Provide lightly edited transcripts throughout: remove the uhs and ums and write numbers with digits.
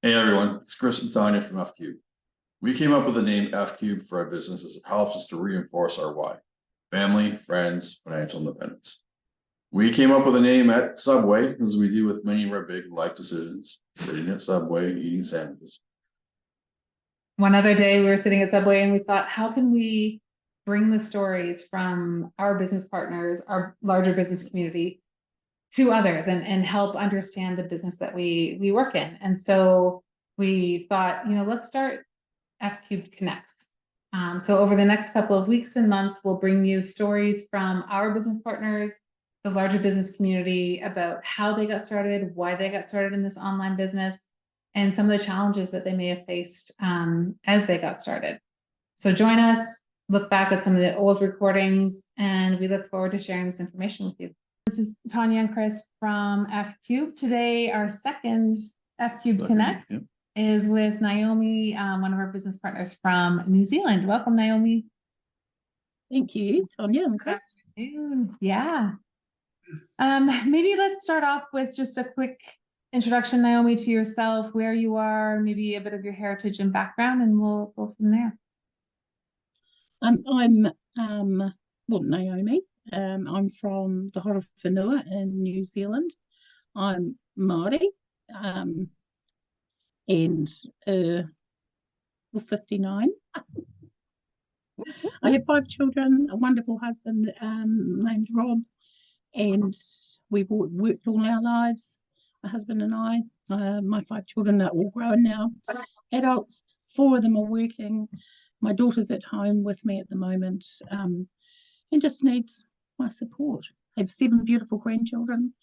Hey everyone, it's Chris and Tanya from F Cube. We came up with the name F Cube for our business as it helps us to reinforce our why: family, friends, financial independence. We came up with a name at Subway, as we do with many of our big life decisions, sitting at Subway, eating sandwiches. One other day, we were sitting at Subway and we thought, how can we bring the stories from our business partners, our larger business community, to others and help understand the business that we work in? And so we thought, let's start F Cubed Connects. So over the next couple of weeks and months, we'll bring you stories from our business partners, the larger business community, about how they got started, why they got started in this online business, and some of the challenges that they may have faced as they got started. So join us, look back at some of the old recordings, and we look forward to sharing this information with you. This is Tanya and Chris from F Cube. Today, our second F Cube Connects is with Naomi, one of our business partners from New Zealand. Welcome, Naomi. Thank you, Tanya and Chris. Yeah. Maybe let's start off with just a quick introduction, Naomi, to yourself, where you are, maybe a bit of your heritage and background, and we'll go from there. I'm Naomi. I'm from the Hora Whenua in New Zealand. I'm Māori, and 59. I have 5 children, a wonderful husband named Rob, and we've worked all our lives, my husband and I. My 5 children are all grown now, adults. 4 of them are working. My daughter's at home with me at the moment, and just needs my support. I have 7 beautiful grandchildren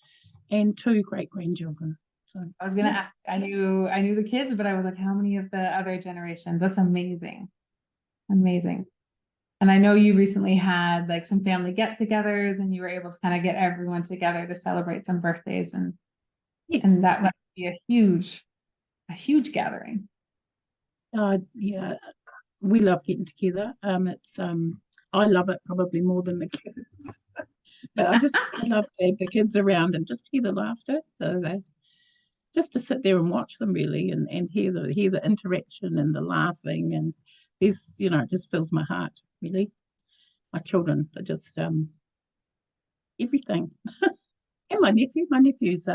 and 2 great-grandchildren. So I was going to ask, I knew the kids, but I was like, how many of the other generations? That's amazing. Amazing. And I know you recently had like some family get-togethers and you were able to kind of get everyone together to celebrate some birthdays, and yes, and that must be a huge gathering. Yeah, we love getting together. It's I love it probably more than the kids. But I love to have the kids around and just hear the laughter. So just to sit there and watch them really, and hear the interaction and the laughing, and there's it just fills my heart really. My children are just everything. And my nephew's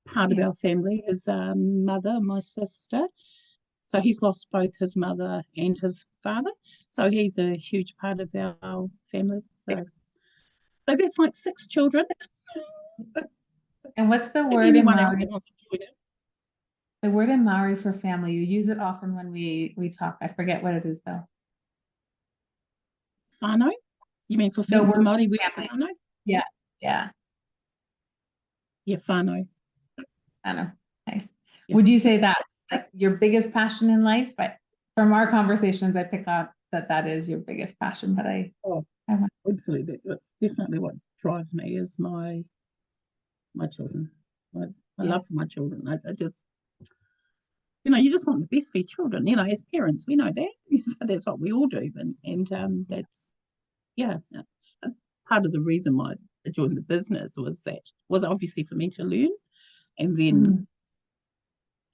part of our family. His mother, my sister, so he's lost both his mother and his father, so he's a huge part of our family. So that's like 6 children. And what's the word in Maori? The word in Maori for family, you use it often when we talk. I forget what it is though. Whānau? You mean for family? The Māori word for whānau? Yeah. Yeah, whānau. Nice. Yeah. Would you say that's like your biggest passion in life? But from our conversations, I pick up that is your biggest passion. But absolutely, that's definitely what drives me is my children. My love for my children. I just, you just want the best for your children. As parents, we know that. So that's what we all do, and that's part of the reason why I joined the business was obviously for me to learn, and then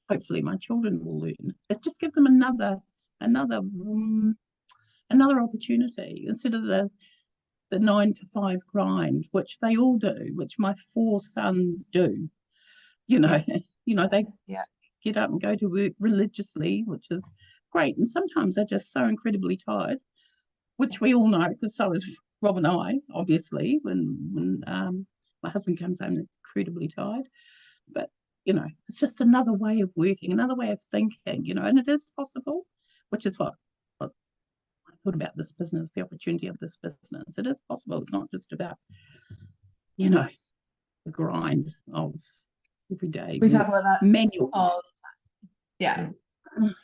hopefully my children will learn. It just gives them another opportunity instead of the 9 to 5 grind, which they all do, which my 4 sons do. They get up and go to work religiously, which is great. And sometimes they're just so incredibly tired, which we all know, because so is Rob and I, obviously, when my husband comes home incredibly tired. But, it's just another way of working, another way of thinking, and it is possible, which is what I thought about this business, the opportunity of this business. It is possible. It's not just about, the grind of every day. We talk about that manual all the time. Yeah.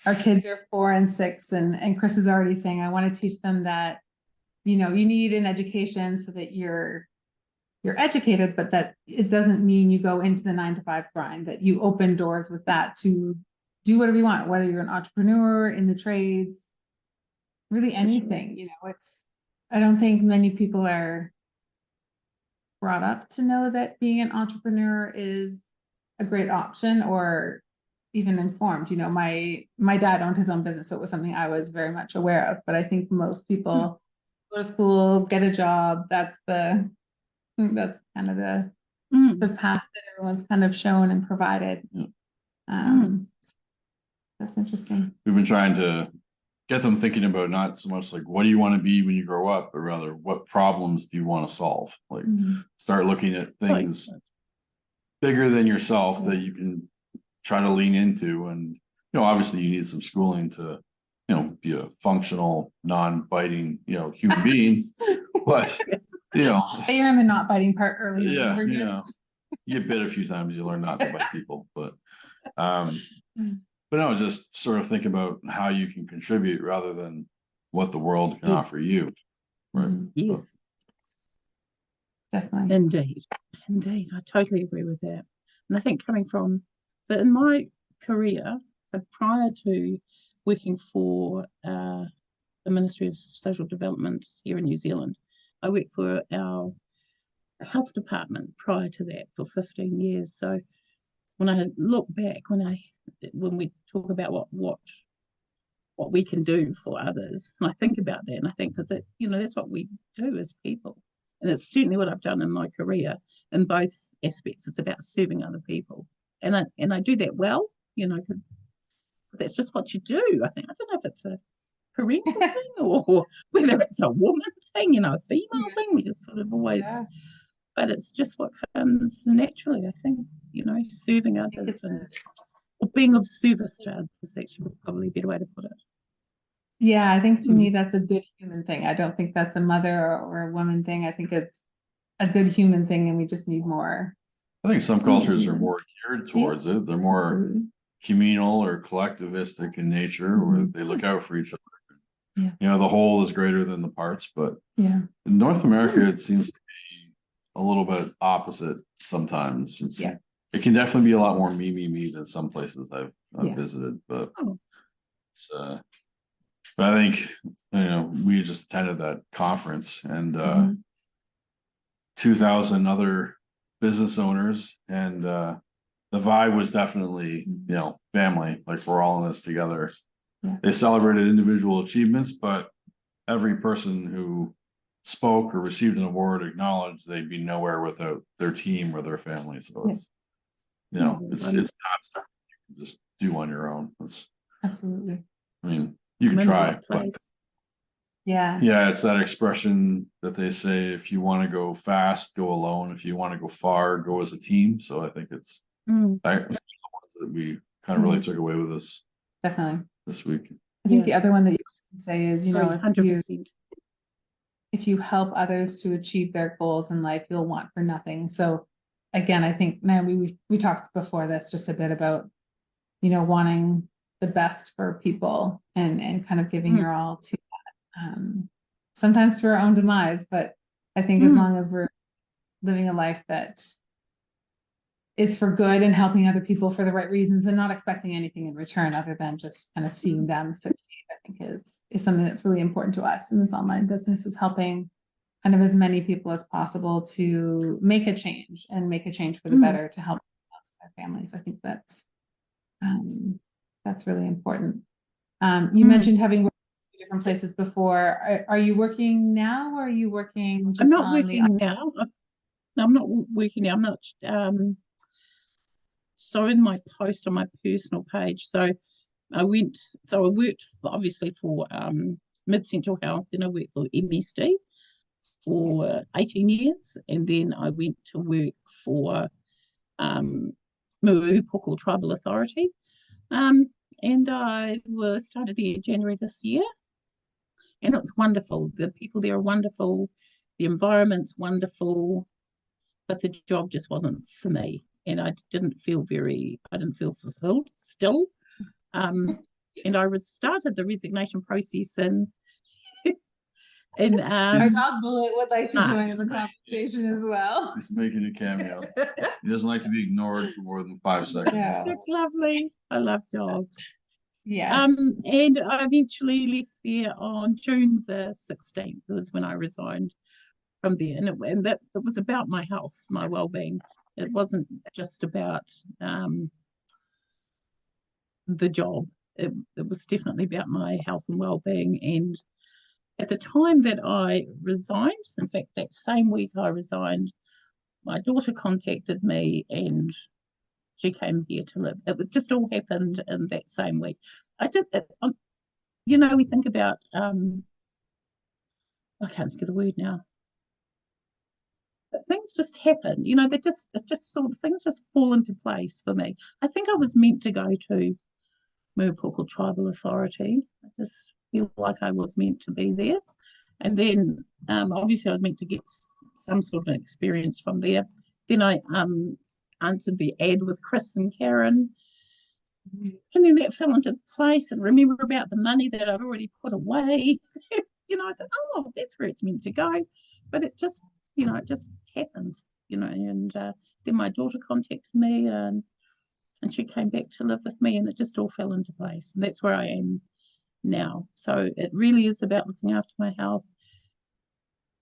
Our kids are 4 and 6, and Chris is already saying, I want to teach them that, you need an education so that you're educated, but that it doesn't mean you go into the 9 to 5 grind, that you open doors with that to do whatever you want, whether you're an entrepreneur in the trades, really anything. I don't think many people are brought up to know that being an entrepreneur is a great option, or even informed. You know, my dad owned his own business, so it was something I was very much aware of. But I think most people go to school, get a job. That's kind of the path that everyone's kind of shown and provided. That's interesting. We've been trying to get them thinking about not so much like what do you want to be when you grow up, but rather what problems do you want to solve? Like start looking at things bigger than yourself that you can try to lean into. And, you know, obviously you need some schooling to, you know, be a functional, non-biting, you know, human being, but, you know. They learn the not biting part early. Yeah, you know, you get bit a few times, you learn not to bite people, but no, just sort of think about how you can contribute rather than what the world can offer you. Right. Yes. Definitely. Indeed. I totally agree with that. And I think so in my career, so prior to working for the Ministry of Social Development here in New Zealand, I worked for our health department prior to that for 15 years. So when I look back, when we talk about what we can do for others, and I think about that, and I think because you know, that's what we do as people, and it's certainly what I've done in my career in both aspects. It's about serving other people, and I do that well, you know, because that's just what you do. I don't know if it's a parental thing or whether it's a woman thing, you know, a female thing. We just sort of always, but it's just what comes naturally. I think, you know, serving others or being of service to others is actually probably a better way to put it. Yeah, I think to me that's a good human thing. I don't think that's a mother or a woman thing. I think it's a good human thing, and we just need more. I think some cultures are more geared towards it. They're more communal or collectivistic in nature, where they look out for each other. You know, the whole is greater than the parts, but in North America, it seems to be a little bit opposite sometimes. It can definitely be a lot more me than some places I've visited, but it's but I think, you know, we just attended that conference, and 2,000 other business owners, and the vibe was definitely, you know, family, like we're all in this together. They celebrated individual achievements, but every person who spoke or received an award acknowledged they'd be nowhere without their team or their family. So it's, you know, it's not stuff you can just do on your own. It's absolutely. I mean, you can try, but it's that expression that they say, if you want to go fast, go alone. If you want to go far, go as a team. So I think it's the ones that we kind of really took away with us this week. I think the other one that you can say is, you know, 100%. If you help others to achieve their goals in life, you'll want for nothing. So again, I think, Naomi, we talked before this just a bit about, you know, wanting the best for people and kind of giving your all to that. Sometimes to our own demise, but I think as long as we're living a life that is for good and helping other people for the right reasons and not expecting anything in return other than just kind of seeing them succeed, I think is something that's really important to us in this online business, is helping kind of as many people as possible to make a change for the better, to help their families. I think that's really important. You mentioned having worked in different places before. Are you working now, or are you working just I'm not working now. I'm not working now. I'm not so in my post on my personal page, so I worked obviously for Mid-Central Health, then I worked for MSD for 18 years, and then I went to work for Puku Tribal Authority, and I started there in January this year, and it's wonderful. The people there are wonderful, the environment's wonderful, but the job just wasn't for me, and I didn't feel fulfilled still. And I started the resignation process and our dog Bullet would like to join the conversation as well. He's making a cameo. He doesn't like to be ignored for more than 5 seconds. That's lovely. I love dogs. Yeah. And I eventually left there on June the 16th. That was when I resigned from there, and that was about my health, my well-being. It wasn't just about the job. It was definitely about my health and well-being. And at the time that I resigned, in fact, that same week I resigned, my daughter contacted me and she came here to live. It was just all happened in that same week. I did it. You know, we think about, I can't think of the word now. But things just happen, you know, just sort of, things just fall into place for me. I think I was meant to go to Murupoko Tribal Authority. I just feel like I was meant to be there. And then obviously I was meant to get some sort of experience from there. Then I answered the ad with Chris and Karen. And then that fell into place, and remember about the money that I'd already put away. You know, I thought, oh, that's where it's meant to go. But it just, you know, it just happened, you know. And then my daughter contacted me and she came back to live with me, and it just all fell into place. And that's where I am now. So it really is about looking after my health,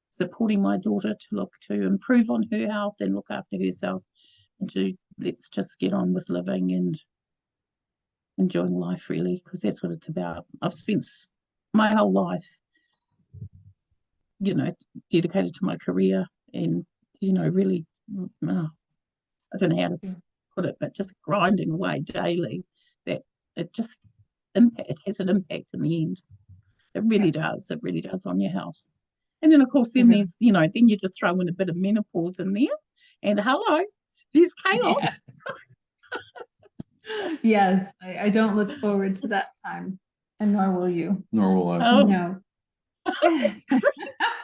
supporting my daughter to improve on her health and look after herself, and to let's just get on with living and enjoying life, really, because that's what it's about. I've spent my whole life, you know, dedicated to my career and, you know, really, I don't know how to put it, but just grinding away daily, that it just it has an impact in the end. It really does. It really does on your health. And then, of course, then there's, you know, then you just throw in a bit of menopause in there, and hello, there's chaos. Yes, I don't look forward to that time, and nor will you. Nor will I. Oh. No.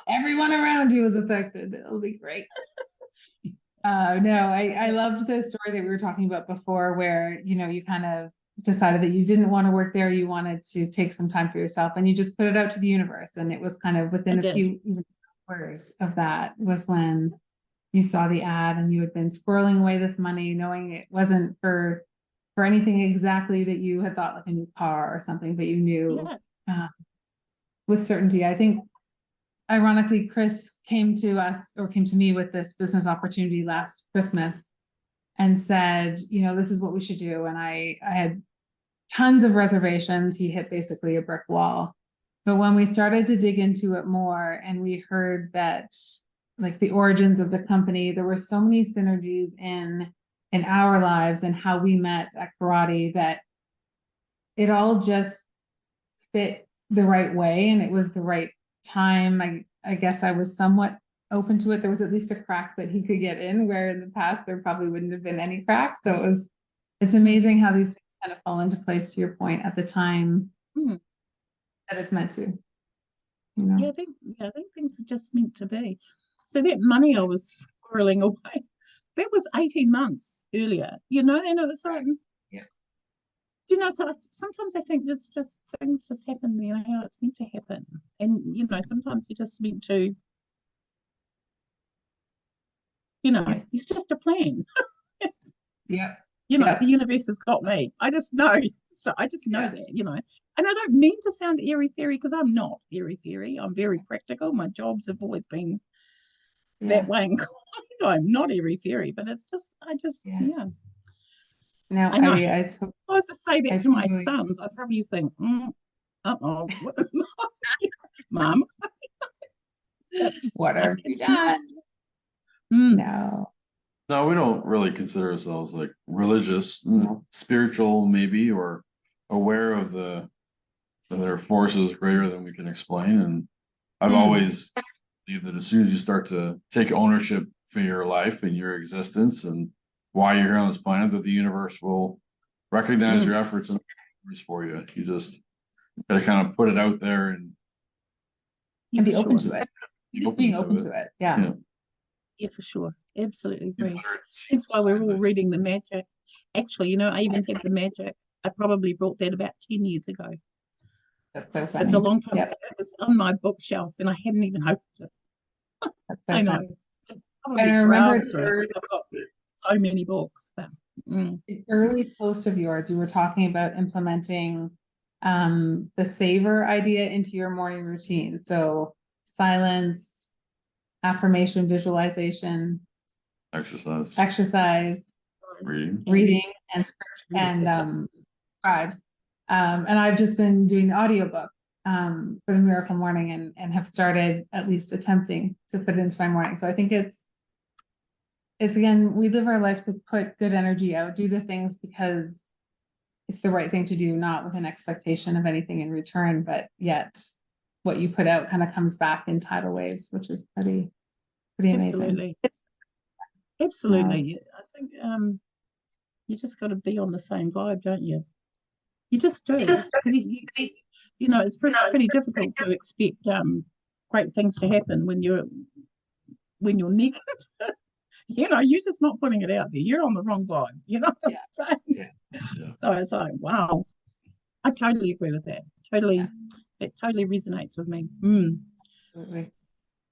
Everyone around you is affected. It'll be great. No, I loved the story that we were talking about before, where, you know, you kind of decided that you didn't want to work there. You wanted to take some time for yourself, and you just put it out to the universe. And it was kind of within a few hours of that was when you saw the ad, and you had been squirreling away this money, knowing it wasn't for anything exactly that you had thought, like a new car or something, but you knew with certainty. I think, ironically, Chris came to me with this business opportunity last Christmas and said, you know, this is what we should do. And I had tons of reservations. He hit basically a brick wall. But when we started to dig into it more, and we heard that, like, the origins of the company, there were so many synergies in our lives and how we met at karate, that it all just fit the right way, and it was the right time. I guess I was somewhat open to it. There was at least a crack that he could get in, where in the past there probably wouldn't have been any crack. So it's amazing how these things kind of fall into place, to your point, at the time that it's meant to. You know? I think things are just meant to be. So that money I was squirreling away, that was 18 months earlier, you know, and it was like, you know, so sometimes I think it's just, things just happen, you know, how it's meant to happen. And, you know, sometimes you're just meant to, you know, it's just a plan. You know, the universe has got me. I just know. So I just know that, you know. And I don't mean to sound airy-fairy, because I'm not airy-fairy. I'm very practical. My jobs have always been that way inclined. I'm not airy-fairy, but it's just, Now, I know. I If I was to say that to my sons, I'd probably think, uh-oh, Mum. What have you done? No. No, we don't really consider ourselves like religious, spiritual maybe, or aware of their forces greater than we can explain. And I've always believed that as soon as you start to take ownership for your life and your existence and why you're here on this planet, that the universe will recognize your efforts and for you. You just gotta kind of put it out there and be open to it. Just being open to it. Yeah. Yeah, for sure. Absolutely agree. That's why we're all reading The Magic. Actually, you know, I even had The Magic. I probably brought that about 10 years ago. That's so funny. It's a long time ago. It was on my bookshelf and I hadn't even opened it. That's so I know. And I remember I've got so many books. But, the early post of yours, you were talking about implementing the savor idea into your morning routine. So silence, affirmation, visualization, exercise, reading, and scripture, Scribes. And I've just been doing the audiobook for the Miracle Morning and have started at least attempting to put it into my morning. So I think it's again, we live our life to put good energy out, do the things because it's the right thing to do, not with an expectation of anything in return, but yet what you put out kind of comes back in tidal waves, which is pretty amazing. Absolutely. I think you just got to be on the same vibe, don't you? You just do, because you know it's pretty difficult to expect great things to happen when you're naked. You know, you're just not putting it out there. You're on the wrong vibe. You know what I'm saying? Yeah. So it's like, wow, I totally agree with that. Totally, it totally resonates with me. Absolutely.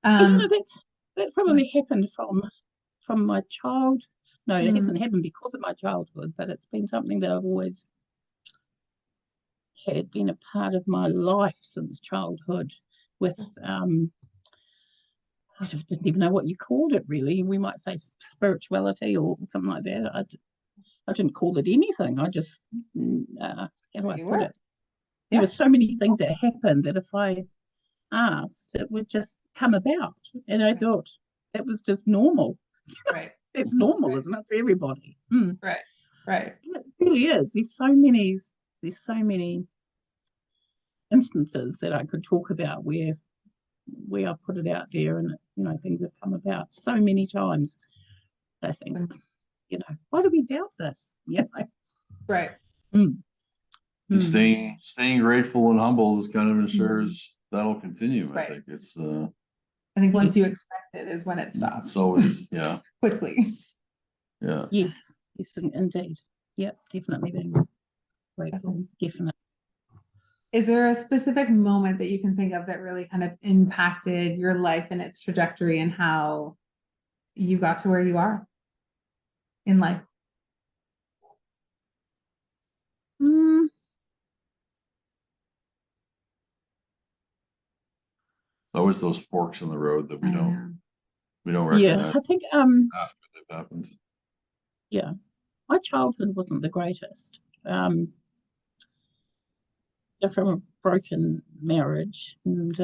But, you know, that's probably happened from my child. No, it hasn't happened because of my childhood, but it's been something that I've always had been a part of my life since childhood. With I didn't even know what you called it really. We might say spirituality or something like that. I didn't call it anything. I just how do I put it? There were so many things that happened that if I asked, it would just come about, and I thought that was just normal. Right. It's normal, isn't it, for everybody? Right. And it really is. There's so many instances that I could talk about where I put it out there, and you know things have come about so many times. I think, you know, why do we doubt this? Yeah, right. And staying grateful and humble is kind of ensures that'll continue. I think it's I think once you expect it is when it stops. It's always quickly. Yeah. Yes, indeed. Yep, definitely being grateful. Definitely. Is there a specific moment that you can think of that really kind of impacted your life and its trajectory and how you got to where you are in life? It's always those forks in the road that we don't recognize. Yeah, I think after they've happened. Yeah, my childhood wasn't the greatest. From a broken marriage, and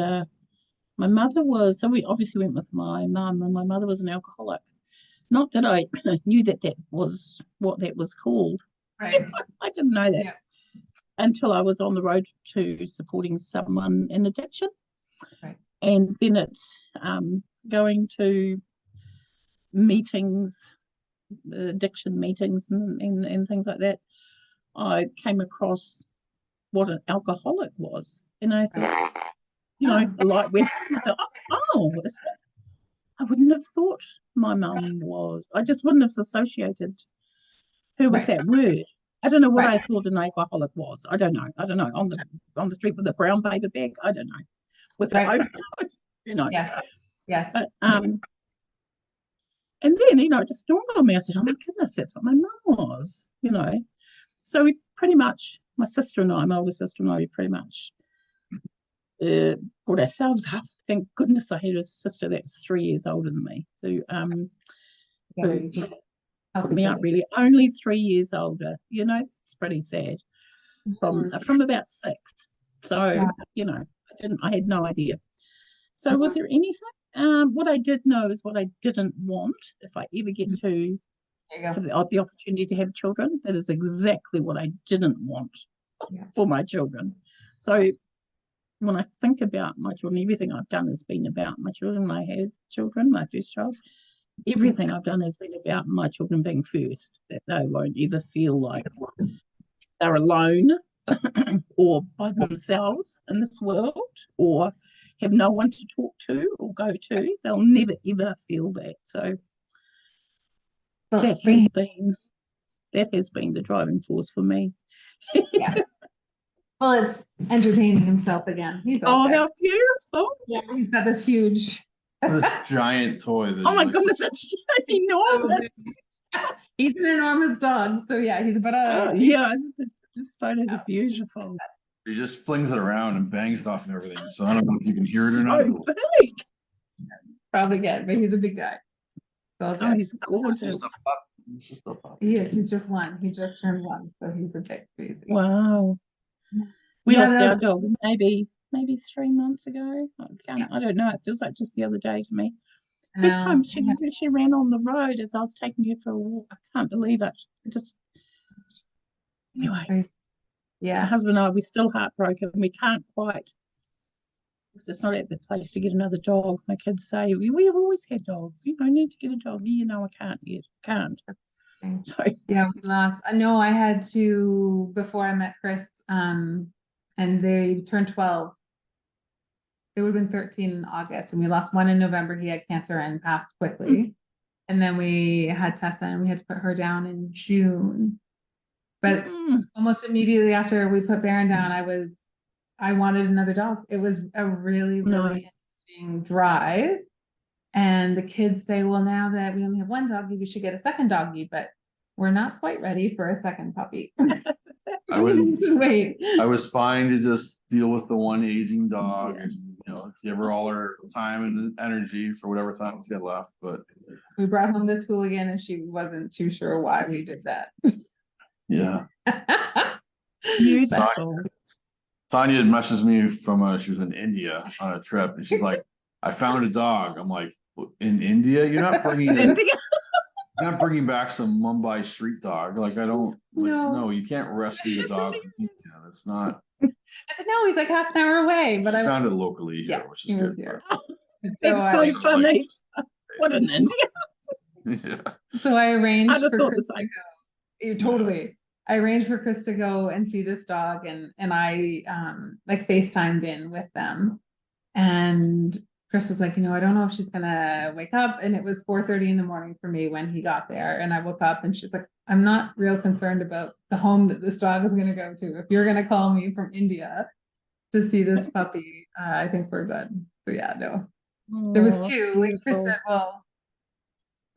my mother was. So we obviously went with my mum, and my mother was an alcoholic. Not that I knew that was what that was called. Right. I didn't know that until I was on the road to supporting someone in addiction. Right. And then it's going to meetings, addiction meetings and things like that. I came across what an alcoholic was. And I thought, you know, the light went, I thought, I wouldn't have thought my mum was. I just wouldn't have associated her with that word. I don't know what I thought an alcoholic was. I don't know. On the street with a brown paper bag. I don't know. With the overdose, you know. Yes. But and then, you know, it just dawned on me. I said, oh my goodness, that's what my mum was, you know. So we pretty much, my sister and I, my older sister and I, we pretty much brought ourselves up. Thank goodness I had a sister that's 3 years older than me. So put me up really, only 3 years older. You know, it's pretty sad. From about 6. So, you know, I had no idea. So was there anything? What I did know is what I didn't want. If I ever get to have the opportunity to have children, that is exactly what I didn't want for my children. So when I think about my children, everything I've done has been about my children. I had children, my first child. Everything I've done has been about my children being first, that they won't ever feel like they're alone or by themselves in this world, or have no one to talk to or go to. They'll never ever feel that. So that has been the driving force for me. Well, it's entertaining himself again. How beautiful! Yeah, he's got this huge, this giant toy. Oh my goodness, it's enormous. He's an enormous dog. So yeah, he's about This photos are beautiful. He just flings it around and bangs it off and everything. So I don't know if you can hear it or not. So big. Probably good, but he's a big guy. Oh, he's gorgeous. He's just a puppy. He is. He's just one. He just turned one, so he's a bit crazy. Wow. We Yeah, lost that our was- dog maybe 3 months ago. I don't know. It feels like just the other day to me. First No, time she ran on the road as I was taking her for a walk. I can't believe it. Anyway, my yeah, husband and I, we're still heartbroken. We can't quite. It's not at the place to get another dog. My kids say we have always had dogs. You know, need to get a dog. You know, I can't yet. Can't. So yeah, we lost. I know I had to before I met Chris, and they turned 12. They would have been 13 in August, and we lost one in November. He had cancer and passed quickly. And then we had Tessa, and we had to put her down in June. But almost immediately after we put Baron down, I wanted another dog. It was a really, really Nice. interesting drive. And the kids say, well, now that we only have one doggy, we should get a second doggy, but we're not quite ready for a second puppy. I would. Wait. I was fine to just deal with the one aging dog Yeah. and, give her all her time and energy for whatever time she had left, but We brought home this hooligan and she wasn't too sure why we did that. yeah. Beautiful. Tanya had messaged me from she was in India on a trip and she's like, I found a dog. I'm like, in India? You're not bringing you're not bringing back some Mumbai street dog. Like I don't no, you can't rescue the dog from India. That's not. I said, no, he's like half an hour away, but I found it locally here, yeah, which he is was good. here. It's so I- funny. What an India. Yeah. So I arranged I'd have for thought the Chris to same. go. Totally. I arranged for Chris to go and see this dog, and I like FaceTimed in with them. And Chris was like, I don't know if she's gonna wake up. And it was 4:30 in the morning for me when he got there. And I woke up and she's like, I'm not real concerned about the home that this dog is gonna go to. If you're gonna call me from India to see this puppy, I think we're good. So yeah, no. There was two. Like Chris Beautiful. said, well,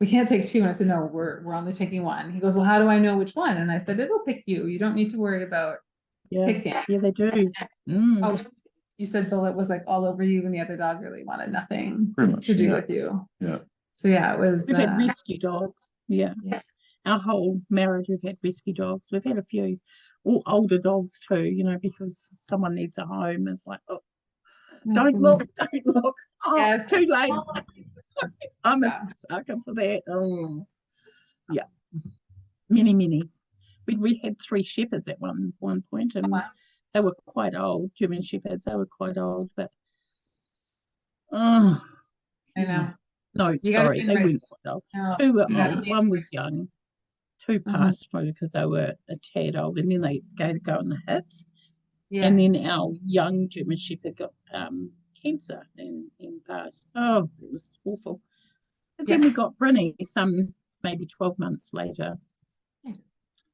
we can't take two. And I said, no, we're only taking one. He goes, well, how do I know which one? And I said, it'll pick you. You don't need to worry about Yeah, picking. yeah, they do. Mm. Oh, you said Bullet was like all over you and the other dog really wanted nothing Pretty much, to do yeah. with you. Yeah. So yeah, it was We've had rescue dogs. Yeah. Yeah. Our whole marriage, we've had rescue dogs. We've had a few, all older dogs too, because someone needs a home. It's like, oh, don't look. Oh, Yes. too late. I'm a Yeah. sucker for that. Oh, yeah. Many. We had 3 shepherds at one point, and Wow. they were quite old, German shepherds. They were quite old, but oh, I know. no, You gotta sorry, be they ready. weren't quite old. No, 2 were you gotta old. be- One was young. 2 passed because they were a tad old, and then they gave to go on the hips. Yeah. And then our young German shepherd got cancer and passed. Oh, it was awful. But then we got Brinny some maybe 12 months later. Nice.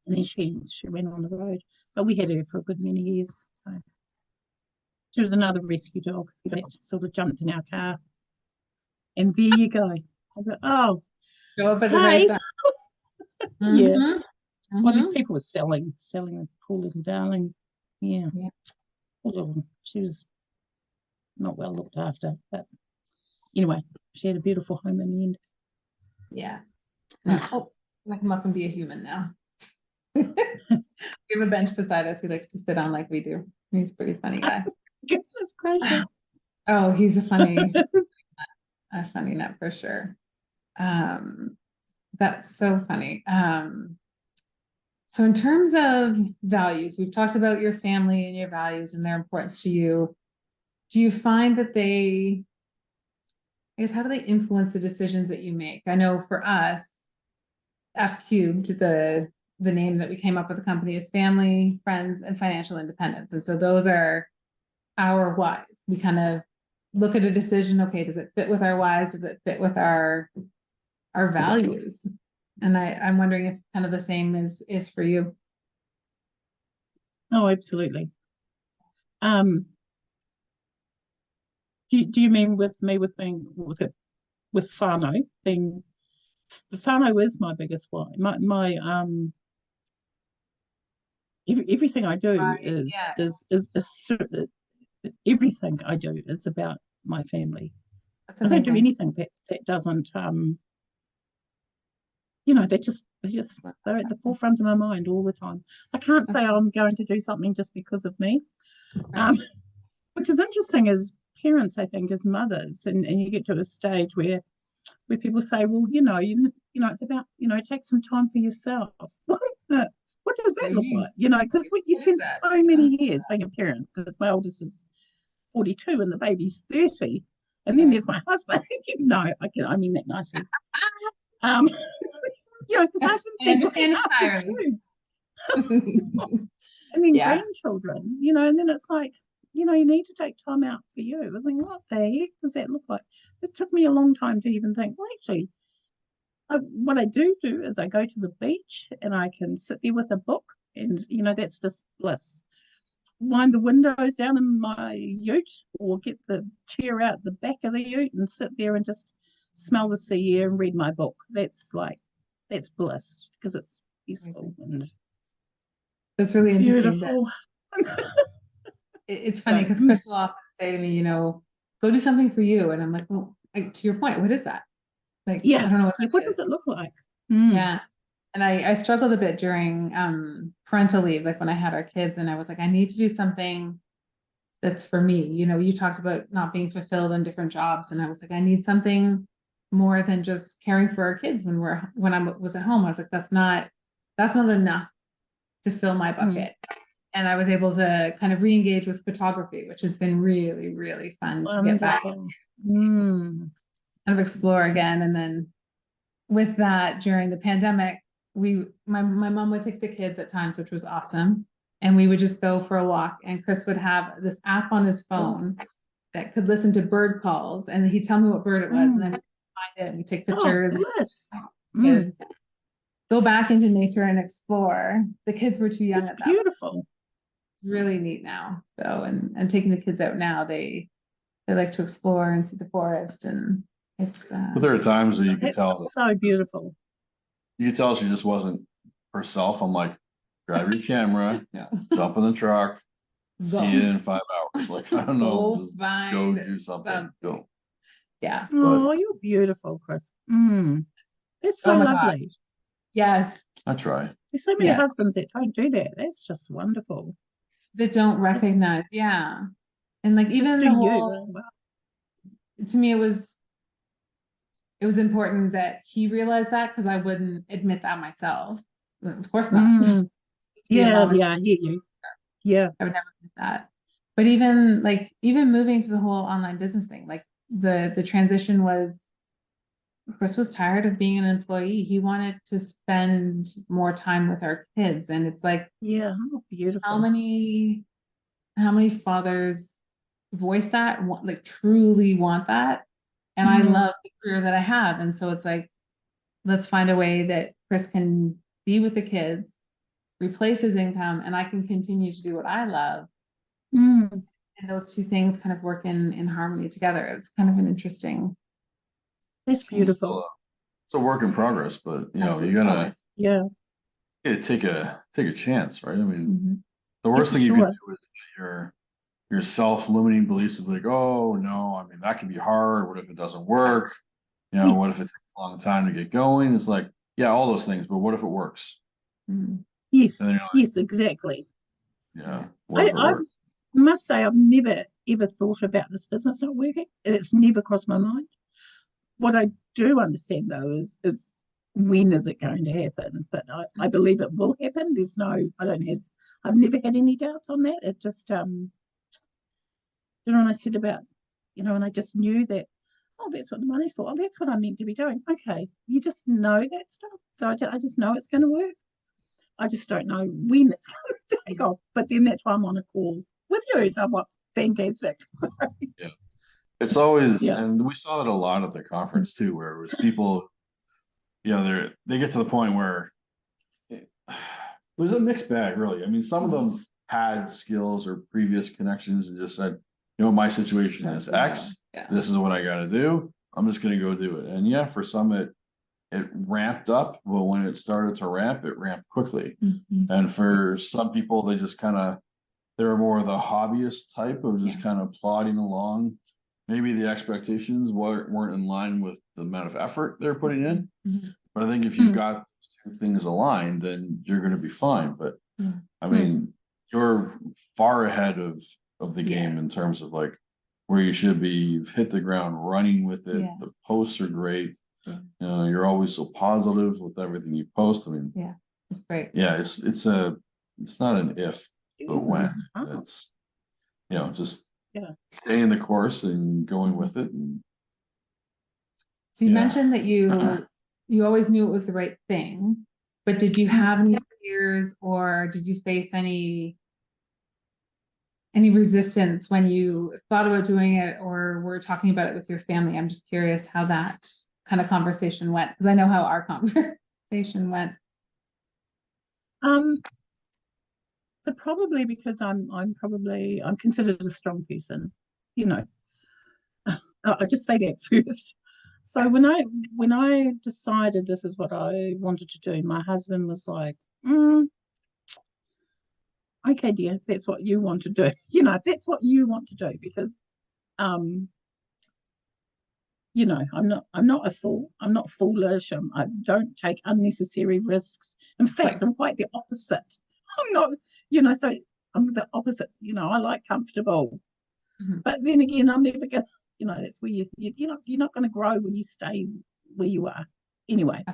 And then she went on the road. But we had her for a good many years. So she was another rescue dog that sort of jumped in our car. And there you go. I go, oh, Go up at the hey. right time. Yeah. Mhm. Well, these Mhm. people were selling a poor little darling. Yeah. Yeah. Poor little. She was not well looked after. But anyway, she had a beautiful home in the end. Yeah. No. Oh, I come up and be a human now. We have a bench beside us. He likes to sit on like we do. He's a pretty funny guy. Goodness gracious. Oh, he's a funny nut for sure. That's so funny. So in terms of values, we've talked about your family and your values and their importance to you. Do you find that how do they influence the decisions that you make? I know for us, F cubed, the name that we came up with the company is family, friends, and financial independence. And so those are our whys. We kind of look at a decision, okay, does it fit with our whys? Does it fit with our values? And I'm wondering if kind of the same is for you. Oh, absolutely. Do you mean with being with whānau being whānau is my biggest why. My everything I do Right, is everything I do is about my family. That's I don't do amazing. anything that doesn't you know, they're at the forefront of my mind all the time. I can't say I'm going to do something just because of me. Which is interesting as parents, I think, as mothers, and you get to a stage where people say, well, you know, it's about, take some time for yourself. What does that look like? You know, because you spend so many years being a parent, because my oldest is 42 and the baby's 30. And then there's my husband. No, I mean that nicely. Because husbands need looking after too. And then grandchildren, and then it's like, you need to take time out for you. I think, what the heck does that look like? It took me a long time to even think, well, actually, what I do is I go to the beach and I can sit there with a book, and, that's just bliss. Wind the windows down in my ute, or get the chair out the back of the ute and sit there and just smell the sea air and read my book. That's bliss, because it's peaceful and that's really interesting. Beautiful. It's funny because Chris will often say to me, go do something for you. And I'm like, well, to your point, what is that? Like, I don't know what does it look like? Yeah. And I struggled a bit during parental leave, like when I had our kids, and I was like, I need to do something that's for me. You talked about not being fulfilled in different jobs, and I was like, I need something more than just caring for our kids when I was at home. I was like, that's not enough to fill my bucket. And I was able to kind of re-engage with photography, which has been really, really fun to get back and kind of explore again. And then with that, during the pandemic, my mom would take the kids at times, which was awesome. And we would just go for a walk, and Chris would have this app on his phone that could listen to bird calls, and he'd tell me what bird it was, and then we'd find it and we'd take pictures. Go back into nature and explore. The kids were too young at that. It's beautiful. It's really neat now. So, and taking the kids out now, they like to explore and see the forest, and it's but there are times where you can tell so beautiful. You could tell she just wasn't herself. I'm like, grab your camera, jump in the truck, see you in 5 hours. Like, I don't know, just go do something. Go. Yeah. Oh, you're beautiful, Chris. It's so lovely. God. Yes. I try. There's so many husbands that don't do that. That's just wonderful. That don't recognize. And like, even the whole, to me, it was important that he realized that, because I wouldn't admit that myself. Of course not. Yeah, I hear you. Yeah. I would never admit that. But even moving to the whole online business thing, like the transition was, Chris was tired of being an employee. He wanted to spend more time with our kids. And it's like, beautiful. How many fathers voice that, like truly want that? And I love the career that I have. And so it's like, let's find a way that Chris can be with the kids, replace his income, and I can continue to do what I love. And those two things kind of work in harmony together. It was kind of an interesting. It's beautiful. It's a work in progress, but you gotta take a chance, right? I mean, the worst thing you can do is your self-limiting beliefs of like, oh no, I mean, that could be hard. What if it doesn't work? What if it takes a long time to get going? It's like, all those things, but what if it works? Yes, yes, exactly. Yeah. I must say, I've never ever thought about this business not working. It's never crossed my mind. What I do understand though is when is it going to happen? But I believe it will happen. I've never had any doubts on that. It just when I said about, and I just knew that, that's what the money's for. That's what I'm meant to be doing. Okay, you just know that stuff. So I just know it's going to work. I just don't know when it's going to take off. But then that's why I'm on a call with you. So I'm like, fantastic. Yeah. It's always, and we saw that a lot at the conference too, where it was people, they get to the point where it was a mixed bag, really. I mean, some of them had skills or previous connections and just said, my situation is X. This is what I got to do. I'm just going to go do it. And for some, it ramped up, but when it started to ramp, it ramped quickly. And for some people, they just they were more of the hobbyist type of just kind of plodding along. Maybe the expectations weren't in line with the amount of effort they're putting in. But I think if you've got those two things aligned, then you're going to be fine. But I mean, you're far ahead of the game in terms of like where you should be. You've hit the ground running with it. The posts are great. You're always so positive with everything you post. I mean, it's great. Yeah, it's not an if, but when. It's just stay in the course and going with it. And so you mentioned that you always knew it was the right thing, but did you have any fears, or did you face any resistance when you thought about doing it or were talking about it with your family? I'm just curious how that kind of conversation went, because I know how our conversation went. So probably because I'm considered a strong person, I'll just say that first. So when I decided this is what I wanted to do, my husband was like, okay, dear, if that's what you want to do, if that's what you want to do, because I'm not a fool. I'm not foolish. I don't take unnecessary risks. In fact, I'm quite the opposite. I'm not, so I'm the opposite. I like comfortable. But then again, I'm never going to, that's where you're not going to grow when you stay where you are. Anyway.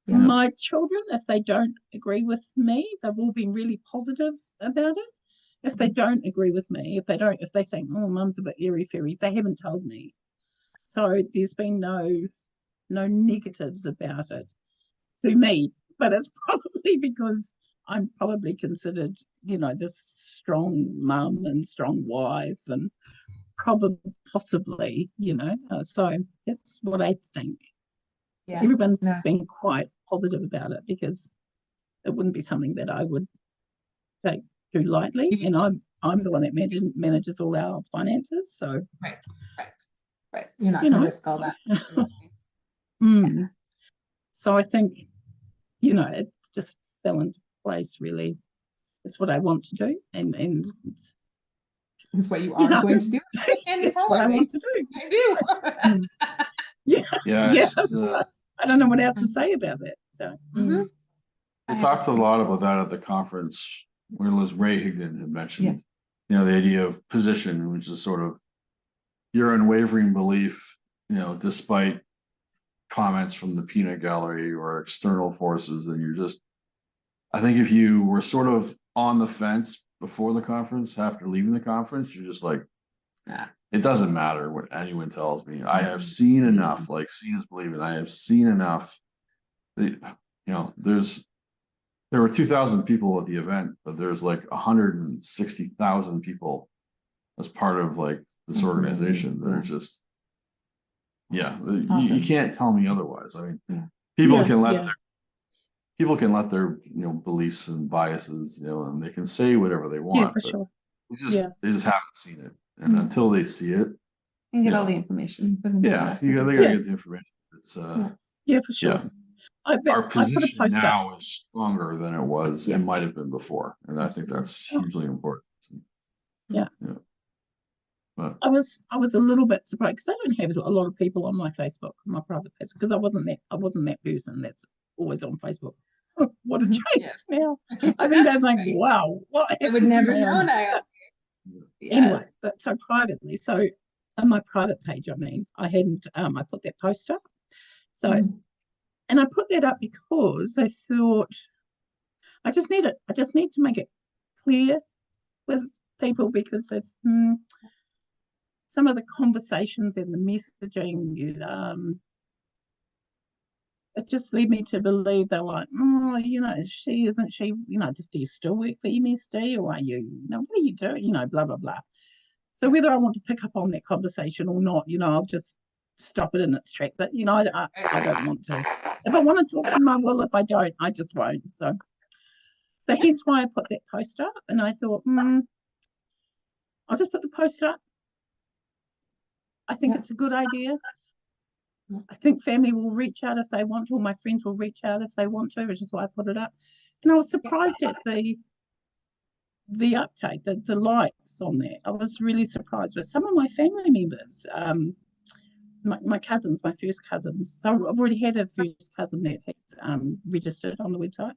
My children, if they don't agree with me, they've all been really positive about it. If they don't agree with me, if they think, oh, mum's a bit airy-fairy, they haven't told me. So there's been no negatives about it to me, but it's probably because I'm probably considered, this strong mum and strong wife, and possibly, so that's what I think. So everyone's been quite positive about it, because it wouldn't be something that I would take too lightly, and I'm the one that manages all our finances, so right. You're not going to risk all that. So I think, it just fell into place, really. It's what I want to do, and it's what you are going to do. And it's what I want to do. I do. Yes. I don't know what else to say about that. So. I talked a lot about that at the conference where Liz Higdon had mentioned, the idea of position, which is sort of your unwavering belief, despite comments from the peanut gallery or external forces, and you're just, I think if you were sort of on the fence before the conference, after leaving the conference, you're just like, it doesn't matter what anyone tells me. I have seen enough, like seeing is believing. I have seen enough. There were 2,000 people at the event, but there's like 160,000 people as part of like this organization that are just, you can't tell me otherwise. I mean, people can let their beliefs and biases, and they can say whatever they want, for but sure. They just haven't seen it, and until they see it, and get all the information. They gotta get the information. It's for sure. Our position now is stronger than it was. It might have been before, and I think that's hugely important. But I was a little bit surprised, because I don't have a lot of people on my Facebook, my private Facebook, because I wasn't that person that's always on Facebook. What a change now! I think they think, wow, what happened? I would never know now. Anyway, but so privately, so on my private page, I hadn't, I put that post up. So, and I put that up because I thought I just need to make it clear with people, because there's some of the conversations and the messaging, it just led me to believe they're like, isn't she, do you still work for MSD, or are you, what are you doing, blah, blah, blah. So whether I want to pick up on that conversation or not, I'll just stop it in its tracks. But, I don't want to. If I want to talk to them, I will. If I don't, I just won't. So hence why I put that post up. And I thought, I'll just put the post up. I think it's a good idea. I think family will reach out if they want to, or my friends will reach out if they want to, which is why I put it up. And I was surprised at the uptake, the likes on that. I was really surprised with some of my family members. my cousins, my first cousins. So I've already had a first cousin that has registered on the website.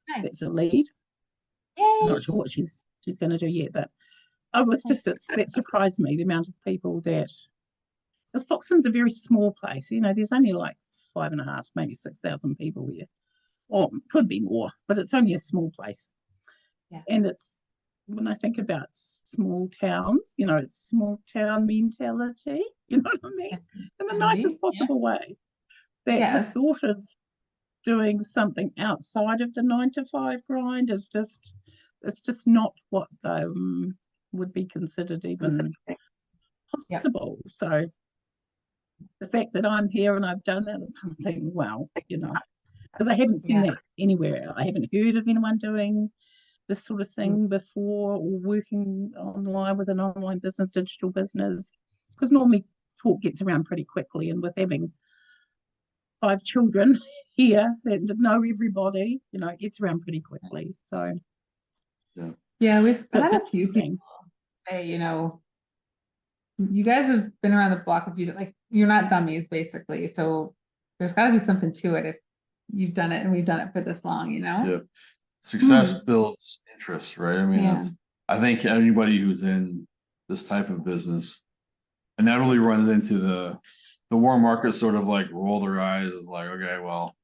Nice. That's a lead. Yay. I'm not sure what she's going to do yet, but I was just that surprised me, the amount of people that, because Foxton's a very small place, you know, there's only like 5.5, maybe 6,000 people here, or could be more, but it's only a small place. Yeah. And it's, when I think about small towns, you know, it's small town mentality, you know what I mean, in the nicest possible way. That the thought of doing something outside of the 9 to 5 grind is just, it's just not what would be considered even possible. So the fact that I'm here and I've done that, I'm thinking, wow, you know, because I haven't seen that anywhere. I haven't heard of anyone doing this sort of thing before, or working online with an online business, digital business, because normally talk gets around pretty quickly, and with having 5 children here that know everybody, you know, it gets around pretty quickly. So we've so had a few people say, you know, you guys have been around the block of you, like, you're not dummies basically, so there's got to be something to it if you've done it and we've done it for this long, you know. Success builds interest, right? I mean, I think anybody who's in this type of business inevitably runs into the warm market, sort of like roll their eyes, is like, okay, well,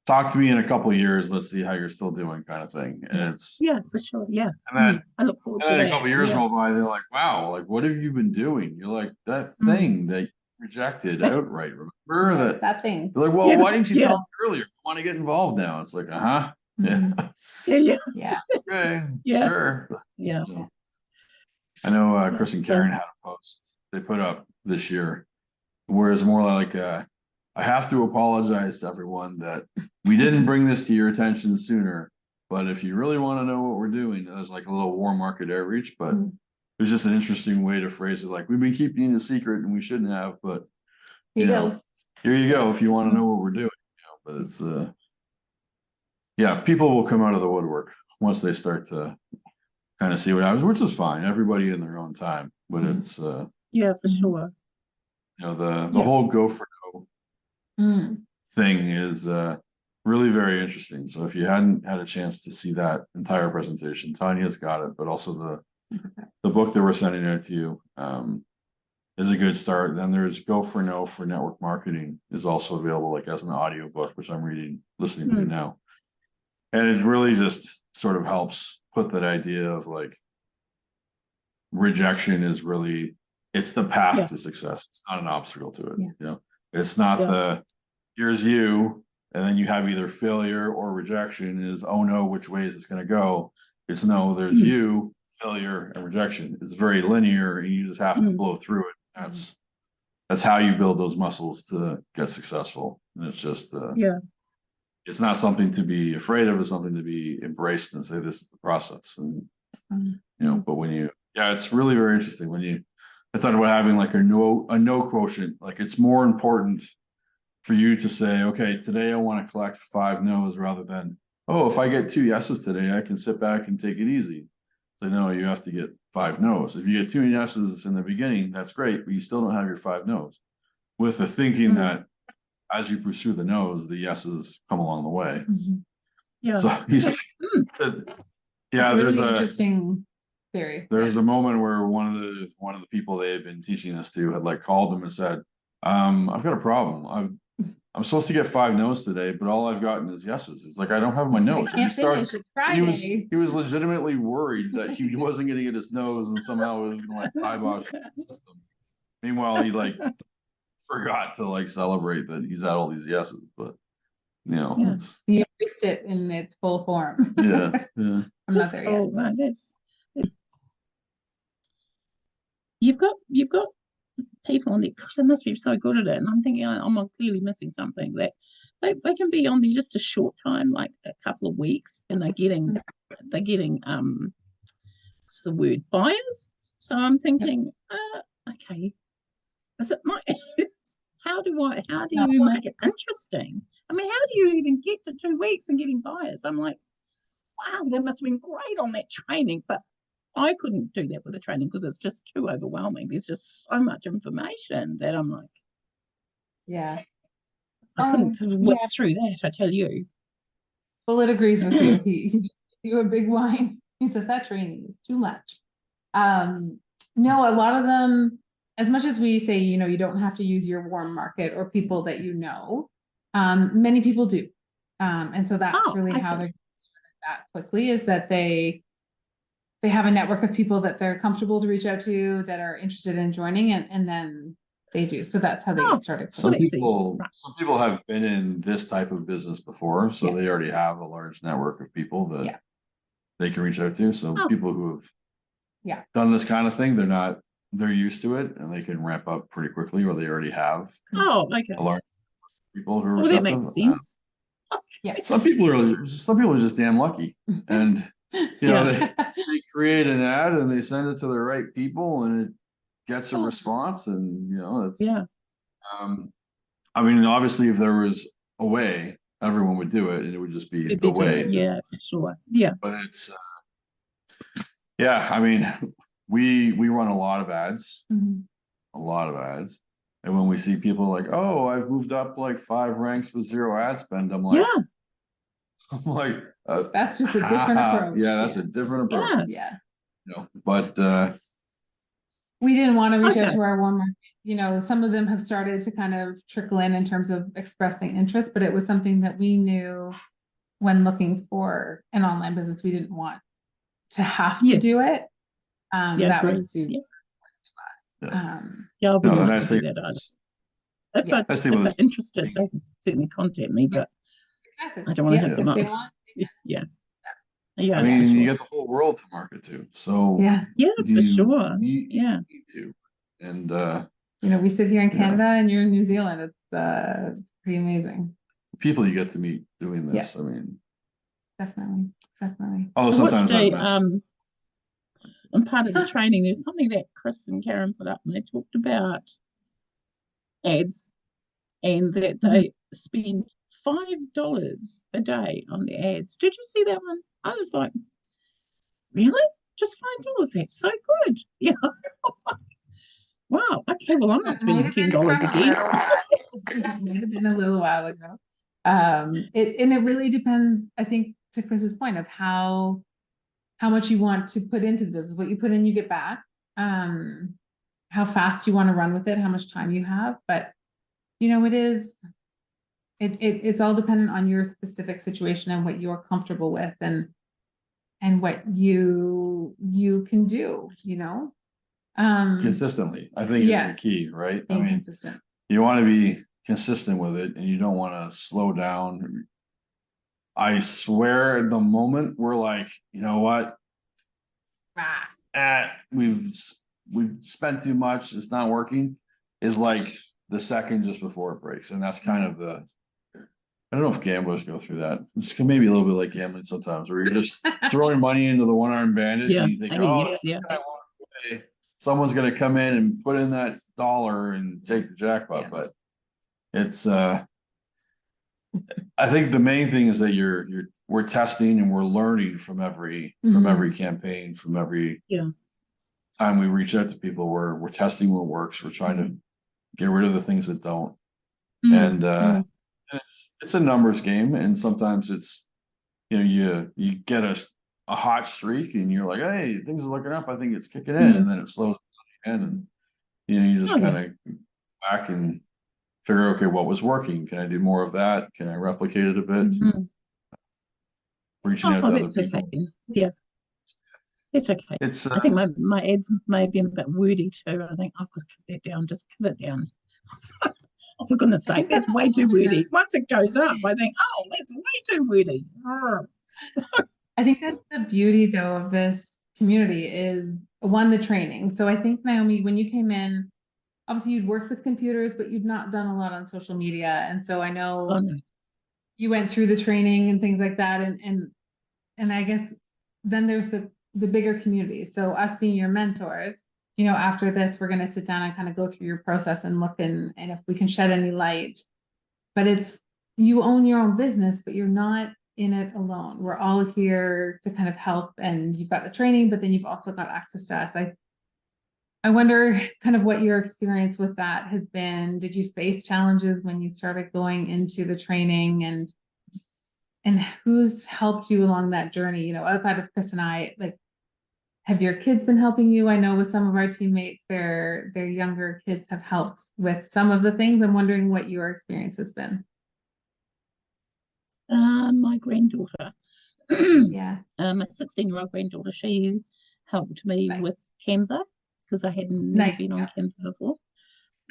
talk to me in a couple of years, let's see how you're still doing, kind of thing. And it's for sure, and then I look forward to then that. a couple of years roll by, they're like, wow, like, what have you been doing? You're like, that thing that you rejected outright, remember that thing. They're like, well, why didn't you tell me earlier? I want to get involved now. It's like, yeah. Okay, sure. I know Chris and Karen had a post they put up this year, where it's more like, I have to apologize to everyone that we didn't bring this to your attention sooner. But if you really want to know what we're doing, there's like a little warm market outreach, but it was just an interesting way to phrase it. Like, we've been keeping it a secret and we shouldn't have, but you know, here you go if you want to know what we're doing. You know, but it's people will come out of the woodwork once they start to kind of see what happens, which is fine. Everybody in their own time, but it's for sure. You know, the whole go for no thing is really very interesting. So if you hadn't had a chance to see that entire presentation, Tanya's got it, but also the book that we're sending out to you is a good start. Then there's Go for No for Network Marketing is also available, like as an audio book, which I'm listening to now. And it really just sort of helps put that idea of like rejection is really, it's the path to success. It's not an obstacle to it. You know, it's not here's you, and then you have either failure or rejection is, oh no, which way is this going to go? It's no, there's you, failure, and rejection. It's very linear, and you just have to blow through it. That's how you build those muscles to get successful. And it's just it's not something to be afraid of, it's something to be embraced and say this is the process. And you know, but when you it's really very interesting when I thought about having like a no quotient. Like, it's more important for you to say, okay, today I want to collect 5 no's, rather than, oh, if I get 2 yeses today, I can sit back and take it easy. So no, you have to get 5 no's. If you get 2 yeses in the beginning, that's great, but you still don't have your 5 no's. With the thinking that as you pursue the no's, the yeses come along the way. So he's there's an interesting theory. There's a moment where one of the people they had been teaching this to had like called them and said, I've got a problem. I'm supposed to get 5 no's today, but all I've gotten is yeses. It's like, I don't have my no's. He was legitimately worried that he wasn't going to get his no's, and somehow it was going to like kibosh the system. Meanwhile, he like forgot to like celebrate that he's had all these yeses, but you know, he embraced it in its full form. I'm not there yet. You've got people on there, gosh, they must be so good at it. And I'm thinking, I'm clearly missing something. That they can be on there just a short time, like a couple of weeks, and they're getting what's the word, buyers. So I'm thinking, okay, is it my how do you make it interesting? I mean, how do you even get to 2 weeks and getting buyers? I'm like, wow, they must have been great on that training, but I couldn't do that with the training because it's just too overwhelming. There's just so much information that I'm like, Yeah. I couldn't whip Yeah. through that, I tell you. Bullet agrees with you. He you a big whine. He says that training is too much. No, a lot of them, as much as we say, you know, you don't have to use your warm market or people that you know, many people do. And so that's Oh, really I how see. they're started that quickly, is that they have a network of people that they're comfortable to reach out to that are interested in joining, and then they do. So that's how they Oh, get started so quickly. that's easy. Right. Some people have been in this type of business before, so Yeah. they already have a large network of people that Yeah. they can reach out to. So Oh. people who have Yeah. done this kind of thing, they're used to it and they can ramp up pretty quickly, or they already have Oh, okay. a large people who are Well, that receptive. makes sense. Yeah. Some people are just damn lucky, and you know Yeah. they create an ad and they send it to the right people and it gets a Oh. response, and you know it's Yeah. I mean, obviously if there was a way, everyone would do it and it would just be It'd the be way. doing, yeah, for sure. Yeah. But it's yeah, I mean, we run a lot of ads, Mhm. a lot of ads. And when we see people like, oh, I've moved up like 5 ranks with 0 ad spend, I'm like, That's just a different approach. yeah, that's a different approach. Yeah. Yeah. You know, but We didn't want to reach out Okay. to our warm market. You know, some of them have started to kind of trickle in terms of expressing interest, but it was something that we knew when looking for an online business, we didn't want to have to Yes. do it. Yeah, That agree. was too Yeah. yeah. Yeah, I No, wouldn't the like nice to do thing that either. is- If Yeah. nice thing if with they're this- interested, they can certainly contact me, but Exactly. I don't want to Yeah, hit them if up. they want. Yeah. Yeah, I for mean, you sure. get the whole world to market to, so Yeah. Yeah, for you sure. need, Yeah. you need to, and You know, we sit here in Yeah. Canada and you're in New Zealand. It's pretty amazing. people you get to meet doing this. I mean, Definitely. Definitely. although I watched sometimes I've a met and part of the training, there's something that Chris and Karen put up, and they talked about ads and that they spend $5 a day on the ads. Did you see that one? I was like, really? Just $5? That's so good. Yeah. Wow. Okay. Well, I'm not spending $10 again. It might have been a little while ago. It really depends, I think, to Chris's point of how much you want to put into the business. What you put in, you get back. How fast you want to run with it, how much time you have. But you know, it's all dependent on your specific situation and what you're comfortable with and what you can do, you know. consistently. I think is the Yes. key, right? I Being mean, consistent. you want to be consistent with it, and you don't want to slow down. I swear, the moment we're like, you know what, we've spent too much, it's not working, is like the second just before it breaks, and that's kind of the. I don't know if gamblers go through that. It's maybe a little bit like gambling sometimes, where you're just throwing money into the one-armed bandit, Yeah. and you think, I mean, oh, yeah. I walk away. Someone's gonna come in and put in that dollar and take the jackpot. Yeah. But it's I think the main thing is that we're testing and we're learning from every campaign, from every time we reach out to people. We're testing what works. We're trying to get rid of the things that don't. And it's a numbers game, and sometimes it's, you know, you get a hot streak and you're like, hey, things are looking up, I think it's kicking in, and then it slows down again, and you know, you just kind of back and figure, okay, what was working? Can I do more of that? Can I replicate it a bit? Reaching out to other people. Okay. Yeah. It's okay. It's I think my ads may have been a bit wordy too. I think I've got to cut that down, just cut it down. Oh, for goodness sake, that's way too wordy. Once it goes up, I think, oh, that's way too wordy. I think that's the beauty though of this community is, one, the training. So I think, Naomi, when you came in, obviously you'd worked with computers, but you'd not done a lot on social media. And so I know you went through the training and things like that. And I guess then there's the bigger community. So us being your mentors, you know, after this, we're going to sit down and kind of go through your process and look and if we can shed any light. But it's, you own your own business, but you're not in it alone. We're all here to kind of help, and you've got the training, but then you've also got access to us. I wonder kind of what your experience with that has been. Did you face challenges when you started going into the training, and who's helped you along that journey? You know, outside of Chris and I, like, have your kids been helping you? I know with some of our teammates, their younger kids have helped with some of the things. I'm wondering what your experience has been. My granddaughter, Yeah. a 16-year-old granddaughter, she helped me Nice. with Canva, because I had never Nice. been on Canva before,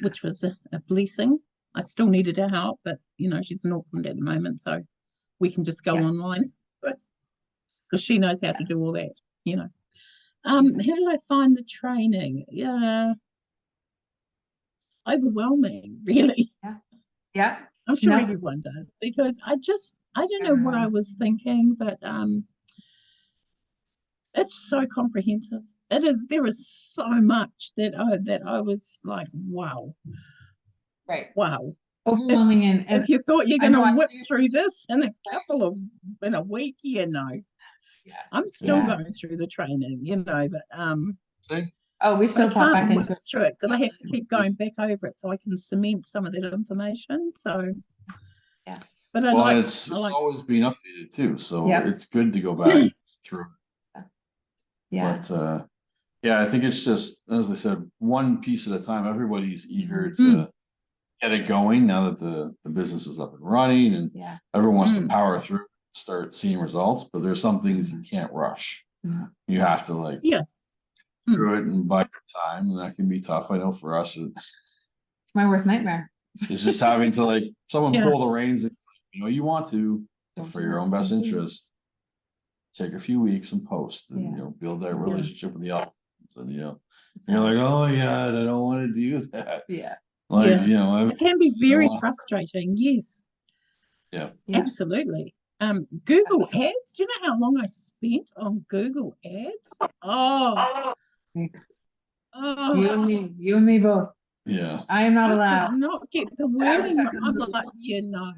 which was a blessing. I still needed her help, but you know, she's in Auckland at the moment, so we can just go online because she knows how to do all that, you know. How did I find the training? Yeah, overwhelming, really. Yeah. I'm sure No. everyone does, because I don't know what I was thinking, but it's so comprehensive. There is so much that I was like, wow. Right. Wow. Overwhelming, and If you thought you're I know gonna whip through this in a week, yeah, no. Yeah. I'm still going through the training, you know, but See? Oh, we but still I pop back can't into whip through it because I have to keep going back over it so I can cement some of that information. So Yeah. but Well, I it's like always being updated too, so Yeah. it's good to go back through. Yeah. But yeah, I think it's just, as I said, one piece at a time. Everybody's eager to get it going now that the business is up and running, and Yeah. everyone wants to power through, start seeing results. But there's some things you can't rush. You have to like through it and bide your time, and that can be tough. I know for us, it's my worst nightmare. It's just having to like someone pull the reins, and you know you want to, but for your own best interest, take a few weeks and post, and you know build that relationship with the audience, and you know you're like, oh yeah, I don't want to do that. Yeah. Like you know, it can be very frustrating. Yes. Yeah. Absolutely. Google Ads. Do you know how long I spent on Google Ads? Oh. You and me both. Yeah. I am not allowed. I could not get the wording right. I'm like, no.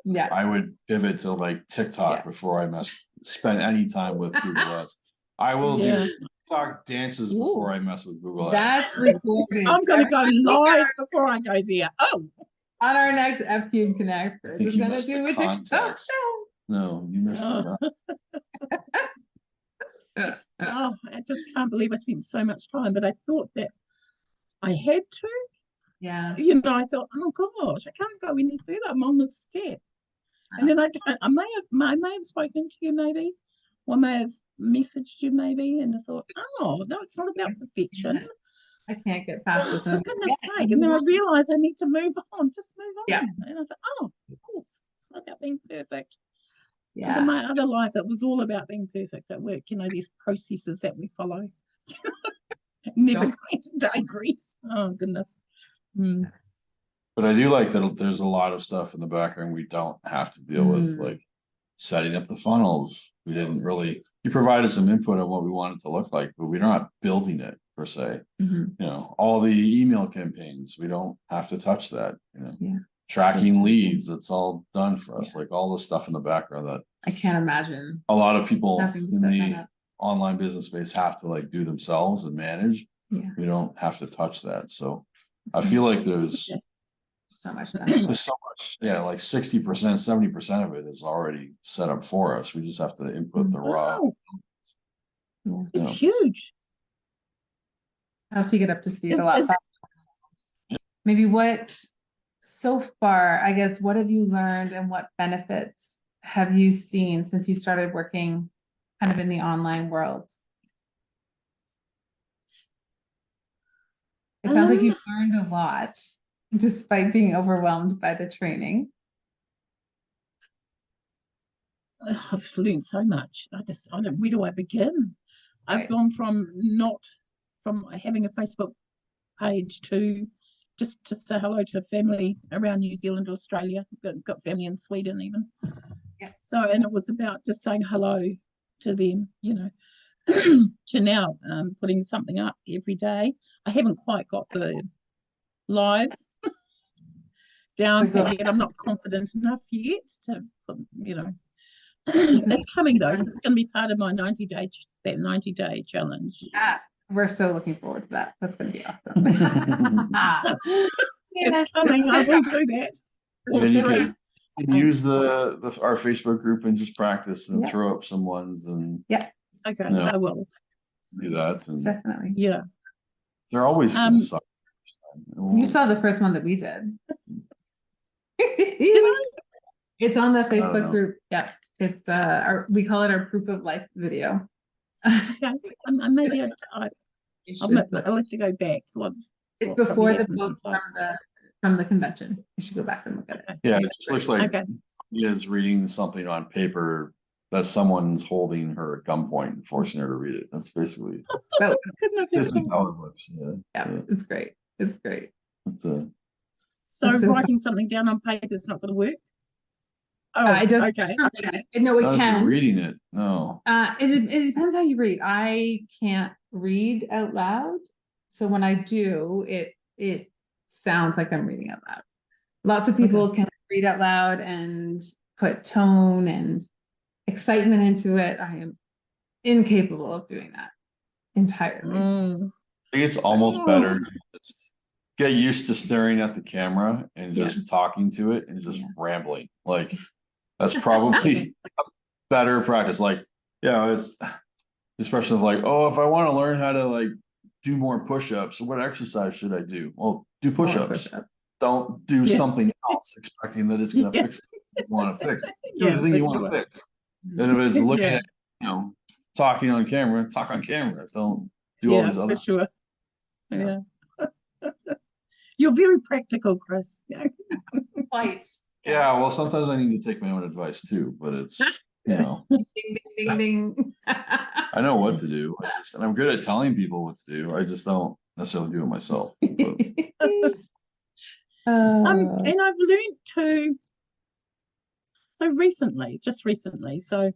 Yeah. I would pivot to like TikTok before I spend any time with Google Ads. I will do TikTok dances before I mess with Google Ads. That's recorded. I'm gonna go live before I go there. Oh. On our next F Cube Connect, Chris is gonna do a TikTok. No, you missed it. I just can't believe I spent so much time, but I thought that I had to. Yeah. You know, I thought, oh gosh, I can't go any further. I'm on this step. And then I may have spoken to you maybe, or I may have messaged you maybe, and I thought, oh no, it's not about perfection. I can't get past this. For goodness sake. And then I realized I need to move on, just move on. Yeah. And I thought, oh, of course, it's not about being perfect. Yeah. Because in my other life, it was all about being perfect at work. You know, these processes that we follow. Never going to digress. Oh, goodness. But I do like that there's a lot of stuff in the background we don't have to deal with, like setting up the funnels. We didn't really, you provided some input on what we want it to look like, but we're not building it per se. You know, all the email campaigns, we don't have to touch that. You know, tracking leads, it's all done for us. Like all the stuff in the background that I can't imagine. A lot of people in the online business space have to like do themselves and manage. We don't have to touch that. So I feel like there's so much there's so much, like 60%, 70% of it is already set up for us. We just have to input the raw. It's huge. Helps you get up to speed a lot faster. Maybe what so far, I guess, what have you learned and what benefits have you seen since you started working kind of in the online world? It sounds like you've learned a lot despite being overwhelmed by the training. I've learned so much. Where do I begin? I've gone from having a Facebook page to just to say hello to family around New Zealand, Australia. Got family in Sweden even. So, and it was about just saying hello to them, you know, to now putting something up every day. I haven't quite got the live down yet. I'm not confident enough yet to, you know, It's coming though. It's going to be part of my 90-day challenge. Yeah, we're so looking forward to that. That's going to be awesome. So it's coming. I will do that. And then you Free. can use our Facebook group and just practice and Yeah. throw up some ones and Okay, No. I will. do that. And Definitely. Yeah. they're always gonna suck. You saw the first one that we did. Did I? It's on the know. Facebook group. Yeah, it's we call it our proof of life video. Okay. Maybe I'll have to go back. It's what before probably the happens post inside. from the convention. You should go back and look at it. Okay. Yeah, it just looks like Okay. he is reading something on paper that someone's holding her at gunpoint and forcing her to read it. That's basically Oh, Goodness, this it's is how it looks. Yeah. yeah, it's great. It's great. It's so It's so writing something down on paper is not going to work. Oh, it doesn't. okay. No, it not if you're can. reading it. No. It depends how you read. I can't read out loud, so when I do, it sounds like I'm reading out loud. Lots of people can read out loud and put tone and excitement into it. I am incapable of doing that entirely. I think it's almost better to just get used to staring at the camera and just talking to it and just rambling. Like that's probably a better practice. Like, yeah, it's this person is like, oh, if I want to learn how to like do more push-ups, what exercise should I do? Well, do push-ups. Don't do something else expecting that it's gonna fix what you want to fix. Do the thing you want to fix. And if it's looking at, talking on camera, talk on camera. Don't do all these other. For sure. Yeah. You're very practical, Chris. Quite. Yeah, well, sometimes I need to take my own advice too, but it's ding, ding, ding. I know what to do. And I'm good at telling people what to do. I just don't necessarily do it myself. And I've learned to. So just recently, so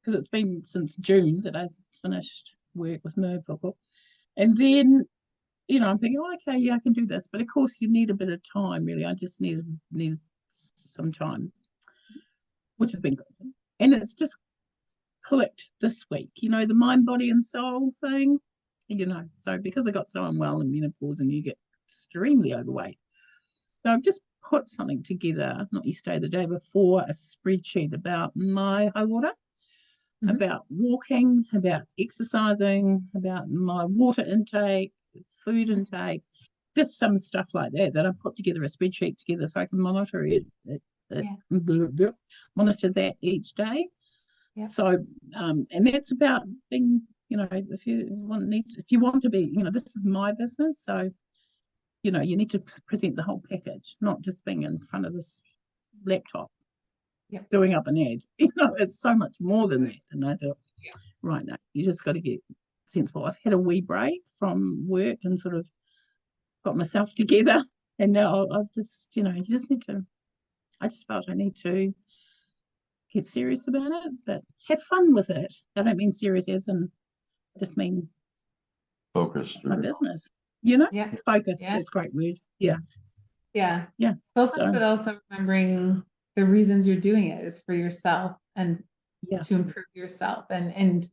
because it's been since June that I finished work with Merpuckle, and then I'm thinking, oh, okay, yeah, I can do this, but of course you need a bit of time. Really, I just need some time, which has been good, and it's just clicked this week. The mind, body, and soul thing. So because I got so unwell in menopause, and you get extremely overweight, so I've just put something together, not yesterday, the day before, a spreadsheet about my high water, about walking, about exercising, about my water intake, food intake, just some stuff like that I put together a spreadsheet together so I can monitor monitor that each day. Yeah. So and that's about being, if you want to be, this is my business, so you need to present the whole package, not just being in front of this laptop doing up an ad. It's so much more than that. And I thought, right now, you just got to get sensible. I've had a wee break from work and sort of got myself together. And now I've just, you just need to, I just felt I need to get serious about it, but have fun with it. I don't mean serious as in, I just mean focus. It's my business. Focus. Yeah. That's a great word. Yeah. Focus, but also remembering the reasons you're doing it is for yourself and to improve yourself and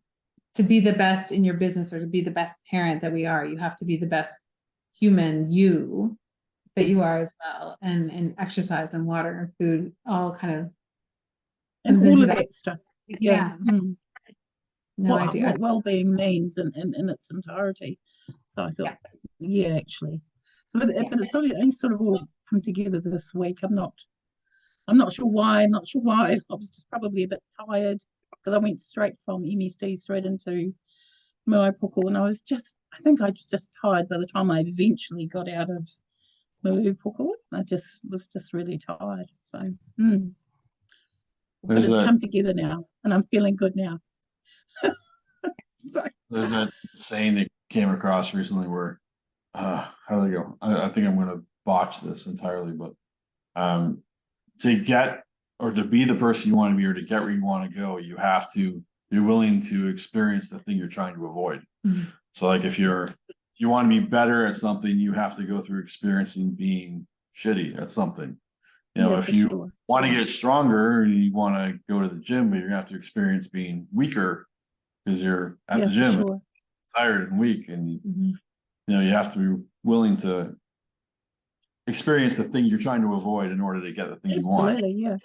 to be the best in your business, or to be the best parent that we are. You have to be the best human you that you are as well, and exercise and water and food all kind of and all of that stuff. What well-being means in its entirety. So I thought, actually. So, but it's sort of all come together this week. I'm not sure why. I was just probably a bit tired because I went straight from MSD straight into Merpuckle, and I think I was just tired by the time I eventually got out of Merpuckle. I was just really tired. So, but it's come together now, and I'm feeling good now. So there's that saying that came across recently where how do I go? I think I'm going to botch this entirely, but to get or to be the person you want to be, or to get where you want to go, you have to be willing to experience the thing you're trying to avoid. So like if you want to be better at something, you have to go through experiencing being shitty at something. You know, Yeah, if for you sure. want to get stronger, you want to go to the gym, but you're gonna have to experience being weaker because you're at Yeah, the for gym sure. tired and weak, and Mhm. you know, you have to be willing to experience the thing you're trying to avoid in order to get the thing you want. Absolutely, yeah.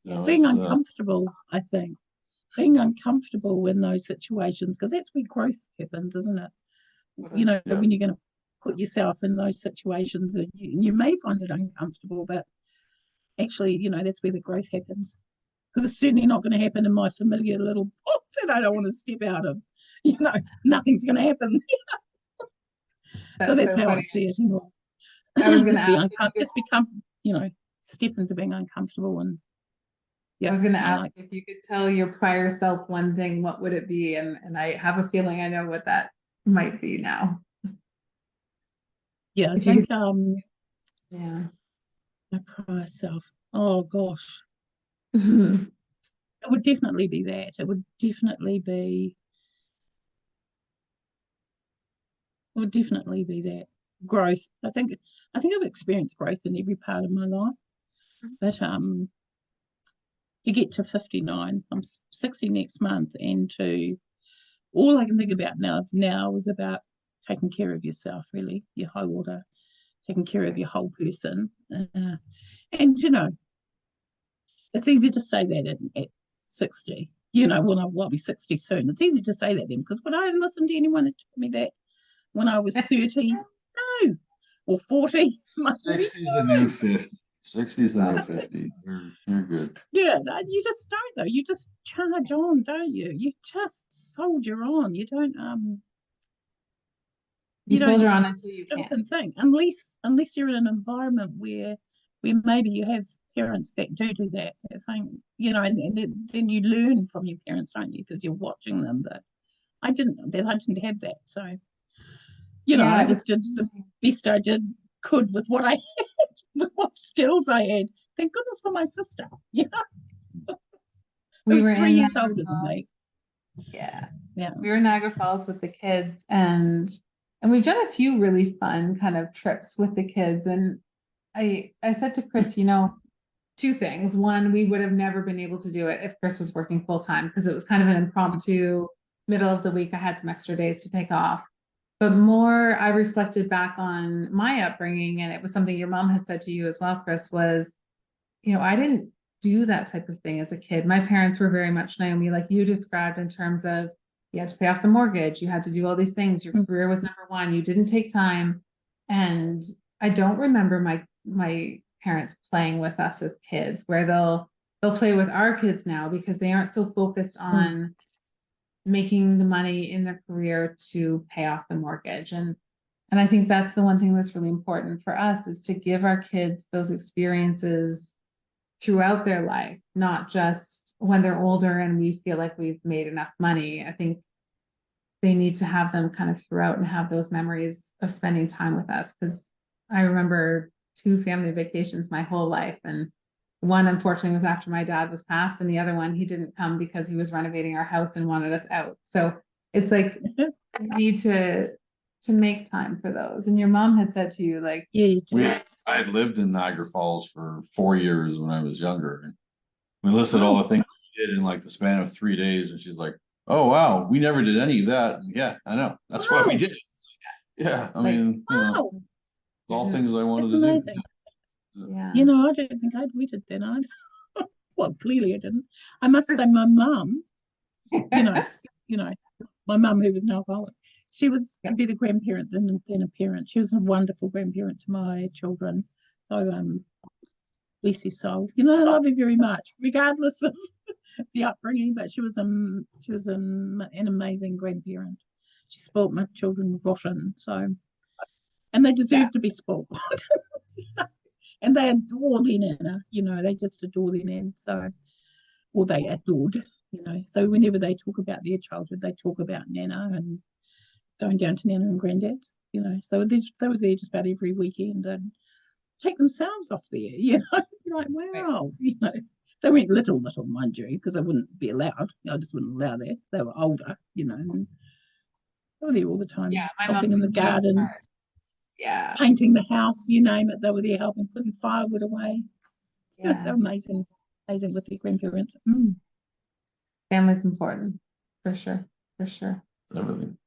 You know, Being it's, uncomfortable, I think. Being uncomfortable in those situations, because that's where growth happens, isn't it? You know, yeah, when you're going to put yourself in those situations, and you may find it uncomfortable, but actually, you know, that's where the growth happens. Because it's certainly not going to happen in my familiar little box that I don't want to step out of. You know, nothing's going to happen. So that's so how I funny. see it anyway. I was going to Just be ask if you could, just become, you know, step into being uncomfortable, and I yeah, was going to I ask like. if you could tell your prior self one thing, what would it be? And I have a feeling I know what that might be now. Yeah, I If you think could, yeah. my prior self. Oh gosh, Mhm. it would definitely be that. It would definitely be. It would definitely be that growth. I think I've experienced growth in every part of my life, but to get to 59, I'm 60 next month, and to all I can think about now is about taking care of yourself, really, your whole order, taking care of your whole person. And, you know, it's easy to say that at 60, you know, when I'll be 60 soon. It's easy to say that then, because would I listen to anyone who told me that when I was 30? No. Or 40? My 40s? 60's the new No. 50. 60's the new 50. You're good. Yeah, no, you just don't though. You just charge on, don't you? You just soldier on. You You don't soldier on until you stop can't. and think, unless you're in an environment where maybe you have parents that do that. They're saying, you know, and then you learn from your parents, don't you? Because you're watching them. But I didn't have that. So, you know, Yeah, I it was just did the best I could with what I had, with what skills I had. Thank goodness for my sister. Yeah, who we was were 3 years Niagara older than Falls. me. Yeah. Yeah. We were in Niagara Falls with the kids, and we've done a few really fun kind of trips with the kids. And I said to Chris, you know, two things. One, we would have never been able to do it if Chris was working full time, because it was kind of an impromptu middle of the week. I had some extra days to take off. But more, I reflected back on my upbringing, and it was something your mom had said to you as well, Chris, was, you know, I didn't do that type of thing as a kid. My parents were very much, Naomi, like you described, in terms of you had to pay off the mortgage, you had to do all these things, your career was number one, you didn't take time. And I don't remember my parents playing with us as kids, where they'll play with our kids now because they aren't so focused on making the money in their career to pay off the mortgage. And I think that's the one thing that's really important for us, is to give our kids those experiences throughout their life, not just when they're older and we feel like we've made enough money. I think they need to have them kind of throughout and have those memories of spending time with us. Because I remember 2 family vacations my whole life, and one unfortunately was after my dad was passed, and the other one he didn't come because he was renovating our house and wanted us out. So it's like you need to make time for those. And your mom had said to you, like, Yeah, you do. I had lived in Niagara Falls for 4 years when I was younger. And we listed all the things we did in like the span of 3 days. And she's like, "Oh, wow, we never did any of that." And yeah, I know. That's why we did it. Yeah. I like, mean, you know, Wow, it's all things I wanted that's to do. amazing. yeah. You know, I don't think we did that either. Well, clearly I didn't. I must say, my mum, you know, you know, my mum, who was an alcoholic, she was a better grandparent than a parent. She was a wonderful grandparent to my children. So, bless her soul. You know, I love her very much, regardless of the upbringing. But an amazing grandparent. She spoilt my children rotten. So, and they Yeah. deserve to be spoilt. And they adore their nana. You know, they just adore their nan. So, or they adored. You know, so whenever they talk about their childhood, they talk about nana and going down to nana and granddad's. You know, so they were there just about every weekend and take themselves off there. You know, you're like, wow. You know, they weren't little, mind you, because they wouldn't be allowed. I just wouldn't allow that. They were older. You know, and they were there all the time, Yeah, my helping mom's in the a huge part. gardens, Yeah. painting the house. You name it, they were there helping, putting firewood away. Yeah. They're amazing with their grandparents. Family's important, for sure, for sure. Everything.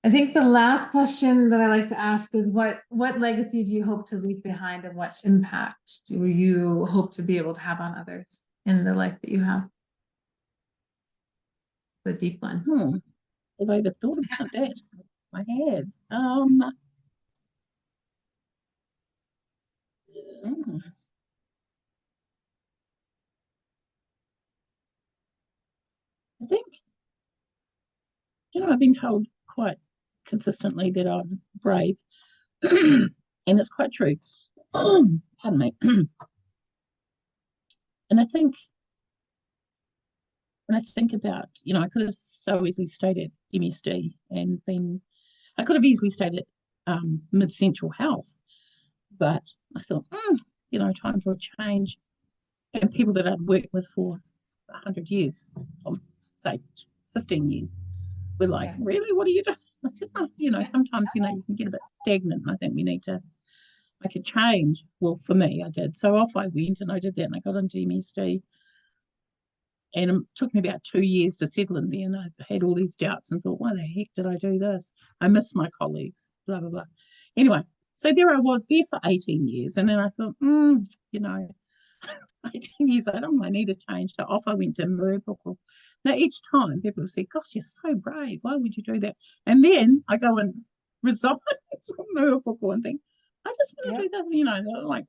I think the last question that I like to ask is what legacy do you hope to leave behind, and what impact do you hope to be able to have on others in the life that you have? The deep one. Have I ever thought about that? I have. I think, I've been told quite consistently that I'm brave, and it's quite true. Pardon me. And I think, when I think about, I could have so easily stayed at MSD and I could have easily stayed at Mid-Central Health, but I thought, time for a change. And people that I'd worked with for 100 years, say 15 years, were like, really, what are you doing? I said, sometimes, you can get a bit stagnant. And I think we need to make a change. Well, for me, I did. So off I went and I did that, and I got into MSD. And it took me about 2 years to settle in there. And I had all these doubts and thought, why the heck did I do this? I miss my colleagues, blah, blah, blah. Anyway, so there I was there for 18 years. And then I thought, 18 years later, I need a change. So off I went to Murupoko. Now, each time people have said, gosh, you're so brave. Why would you do that? And then I go and resign from Murupoko and think, I just want to do this. I'm like,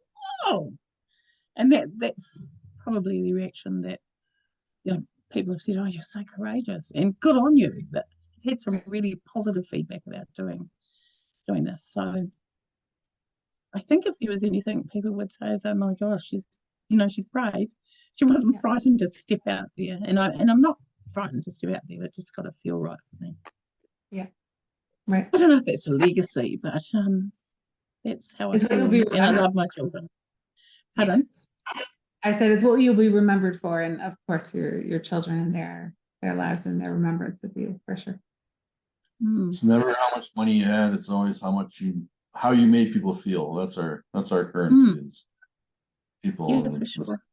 oh. And that's probably the reaction that, people have said, oh, you're so courageous and good on you. But I've had some really positive feedback about doing this. So I think if there was anything people would say is, oh my gosh, she's brave. She wasn't frightened to step out there. And I'm not frightened to step out there. It's just got to feel right for me. Yeah. Right. I don't know if that's a legacy, but that's how I feel. And I love my children. Pardon? Yes. I said it's what you'll be remembered for, and of course your children and their lives and their remembrance of you, for sure. It's never how much money you had, it's always how you made people feel. That's our currency is people. Yeah, for sure.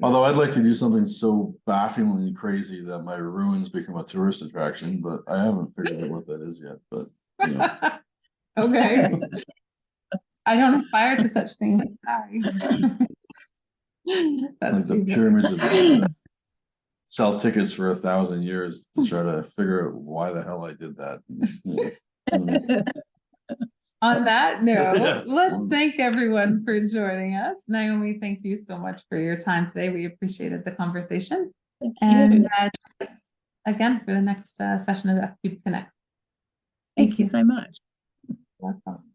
Although I'd like to do something so bafflingly crazy that my ruins become a tourist attraction, but I haven't figured out what that is yet. But okay. I don't aspire to such things. Sorry. That's like the pyramids of Giza. Sell tickets for 1,000 years to try to figure out why the hell I did that. On that note, let's thank everyone for joining us. Naomi, thank you so much for your time today. We appreciated the conversation. Thank you. And again for the next session of FCube Connect. Thank you so much. Welcome.